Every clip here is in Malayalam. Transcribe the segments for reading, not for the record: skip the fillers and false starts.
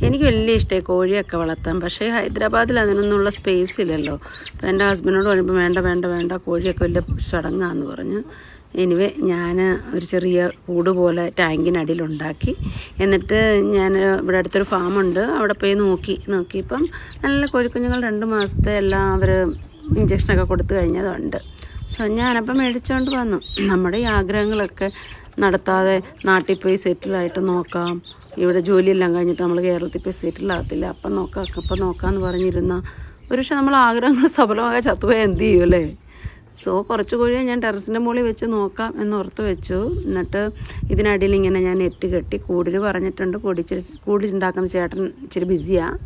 എനിക്ക് വലിയ ഇഷ്ടമായി കോഴിയൊക്കെ വളർത്താൻ. പക്ഷേ ഹൈദരാബാദിൽ അതിനൊന്നുള്ള സ്പേസ് ഇല്ലല്ലോ. അപ്പോൾ എൻ്റെ ഹസ്ബൻഡിനോട് പറയുമ്പോൾ വേണ്ട കോഴിയൊക്കെ വലിയ ചടങ്ങാന്ന് പറഞ്ഞു. എനിവേ ഞാൻ ഒരു ചെറിയ കൂട് പോലെ ടാങ്കിനടിയിലുണ്ടാക്കി. എന്നിട്ട് ഞാൻ ഇവിടെ അടുത്തൊരു ഫാമുണ്ട്, അവിടെ പോയി നോക്കിയപ്പം നല്ല കോഴിക്കുഞ്ഞുങ്ങൾ 2 മാസത്തെ എല്ലാം അവർ ഇഞ്ചക്ഷനൊക്കെ കൊടുത്തു കഴിഞ്ഞതുണ്ട്. സോ ഞാനപ്പം മേടിച്ചുകൊണ്ട് വന്നു. നമ്മുടെ ഈ ആഗ്രഹങ്ങളൊക്കെ നടത്താതെ നാട്ടിൽ പോയി സെറ്റിലായിട്ട് നോക്കാം, ഇവിടെ ജോലിയെല്ലാം കഴിഞ്ഞിട്ട് നമ്മൾ കേരളത്തിൽ പോയി സെറ്റിലാകത്തില്ല, അപ്പം നോക്കാമെന്ന് പറഞ്ഞിരുന്ന ഒരു പക്ഷേ നമ്മൾ ആഗ്രഹങ്ങൾ സഫലമാകാൻ ചത്തുപോയാൽ എന്ത് ചെയ്യും അല്ലേ? സോ കുറച്ച് കോഴിയെ ഞാൻ ടെറസിൻ്റെ മുകളിൽ വെച്ച് നോക്കാം എന്നോർത്ത് വെച്ചു. എന്നിട്ട് ഇതിനടിയിൽ ഇങ്ങനെ ഞാൻ നെറ്റ് കെട്ടി കൂടിന് പറഞ്ഞിട്ടുണ്ട്. കൂടുണ്ടാക്കുന്ന ചേട്ടൻ ഇച്ചിരി ബിസിയാണ്.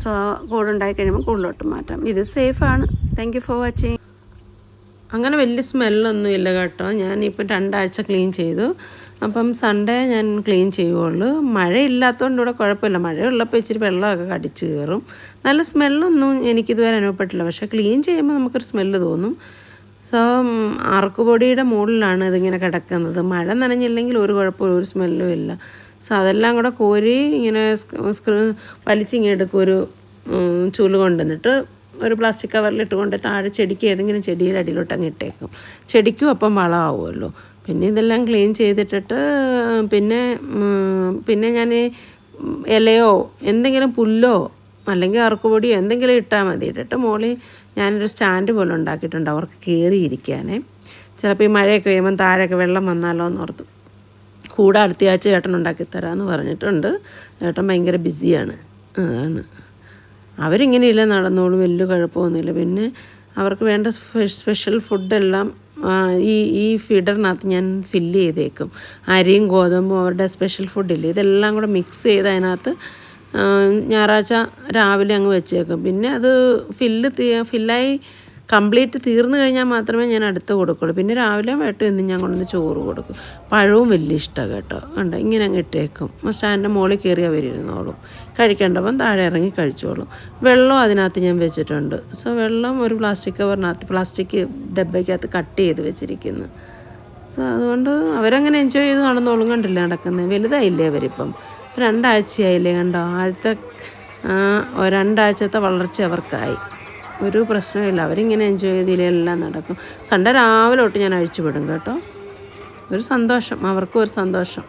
സോ കൂടുണ്ടായി കഴിയുമ്പോൾ കൂടുതലോട്ട് മാറ്റാം. ഇത് സേഫാണ്. Thank you for watching. അങ്ങനെ വലിയ സ്മെല്ലൊന്നും ഇല്ല കേട്ടോ. ഞാനിപ്പോൾ 2 ആഴ്ച ക്ലീൻ ചെയ്തു. അപ്പം സൺഡേ ഞാൻ ക്ലീൻ ചെയ്യുകയുള്ളൂ. മഴയില്ലാത്തതുകൊണ്ട് ഇവിടെ കുഴപ്പമില്ല. മഴയുള്ളപ്പോൾ ഇച്ചിരി വെള്ളമൊക്കെ കടിച്ച് കയറും. നല്ല സ്മെല്ലൊന്നും എനിക്കിതുവരെ അനുഭവപ്പെട്ടില്ല. പക്ഷേ ക്ലീൻ ചെയ്യുമ്പോൾ നമുക്കൊരു സ്മെല്ല് തോന്നും. സോ അറക്കുപൊടിയുടെ മുകളിലാണ് ഇതിങ്ങനെ കിടക്കുന്നത്. മഴ നനഞ്ഞില്ലെങ്കിൽ ഒരു കുഴപ്പമില്ല, ഒരു സ്മെല്ലും ഇല്ല. സോ അതെല്ലാം കൂടെ കോരി ഇങ്ങനെ വലിച്ചിങ്ങെടുക്കും ഒരു ചൂല് കൊണ്ടുവന്നിട്ട് ഒരു പ്ലാസ്റ്റിക് കവറിലിട്ട് കൊണ്ട് താഴെ ചെടിക്ക് ഏതെങ്കിലും ചെടിയുടെ അടിയിലോട്ട് അങ്ങ് ഇട്ടേക്കും. ചെടിക്കും അപ്പം വളമാവുമല്ലോ. പിന്നെ ഇതെല്ലാം ക്ലീൻ ചെയ്തിട്ടിട്ട് പിന്നെ ഞാൻ ഇലയോ എന്തെങ്കിലും പുല്ലോ അല്ലെങ്കിൽ അറക്കുപൊടിയോ എന്തെങ്കിലും ഇട്ടാൽ മതി. ഇട്ടിട്ട് മുകളിൽ ഞാനൊരു സ്റ്റാൻഡ് പോലെ ഉണ്ടാക്കിയിട്ടുണ്ട് അവർക്ക് കയറിയിരിക്കാനേ. ചിലപ്പോൾ ഈ മഴയൊക്കെ കഴിയുമ്പം താഴെയൊക്കെ വെള്ളം വന്നാലോ എന്നോർത്ത്. കൂടെ അടുത്തയാഴ്ച ചേട്ടൻ ഉണ്ടാക്കി തരാമെന്ന് പറഞ്ഞിട്ടുണ്ട്. ചേട്ടൻ ഭയങ്കര ബിസിയാണ്. അതാണ്, അവരിങ്ങനെയില്ല, നടന്നോളും, വലിയ കുഴപ്പമൊന്നുമില്ല. പിന്നെ അവർക്ക് വേണ്ട സ്പെഷ്യൽ ഫുഡെല്ലാം ഈ ഫീഡറിനകത്ത് ഞാൻ ഫില്ല് ചെയ്തേക്കും. അരിയും ഗോതമ്പും അവരുടെ സ്പെഷ്യൽ ഫുഡില്ലേ, ഇതെല്ലാം കൂടെ മിക്സ് ചെയ്ത് അതിനകത്ത് ഞായറാഴ്ച രാവിലെ അങ്ങ് വെച്ചേക്കും. പിന്നെ അത് ഫില്ലായി കംപ്ലീറ്റ് തീർന്നു കഴിഞ്ഞാൽ മാത്രമേ ഞാൻ അടുത്ത് കൊടുക്കുള്ളൂ. പിന്നെ രാവിലെ വൈകിട്ട് എന്നും ഞാൻ കൊണ്ടുവന്ന് ചോറ് കൊടുക്കും. പഴവും വലിയ ഇഷ്ടമാണ് കേട്ടോ. കണ്ടോ, ഇങ്ങനെ അങ്ങ് ഇട്ടേക്കും. സ്റ്റാൻഡിൻ്റെ മുകളിൽ കയറി അവരിരുന്നോളും. കഴിക്കേണ്ടപ്പം താഴെ ഇറങ്ങി കഴിച്ചോളും. വെള്ളം അതിനകത്ത് ഞാൻ വെച്ചിട്ടുണ്ട്. സോ വെള്ളം ഒരു പ്ലാസ്റ്റിക് ഡബ്ബയ്ക്കകത്ത് കട്ട് ചെയ്ത് വെച്ചിരിക്കുന്നു. സോ അതുകൊണ്ട് അവരങ്ങനെ എൻജോയ് ചെയ്ത് നടന്നോളും. കണ്ടില്ല നടക്കുന്നത്, വലുതായില്ലേ അവരിപ്പം. 2 ആഴ്ചയായില്ലേ, കണ്ടോ. ആദ്യത്തെ 2 ആഴ്ചത്തെ വളർച്ച അവർക്കായി. ഒരു പ്രശ്നമില്ല, അവരിങ്ങനെ എൻജോയ് ചെയ്തില്ലെല്ലാം നടക്കും. സൺഡേ രാവിലെ തൊട്ട് ഞാൻ അഴിച്ചു വിടും കേട്ടോ. ഒരു സന്തോഷം, അവർക്കും ഒരു സന്തോഷം.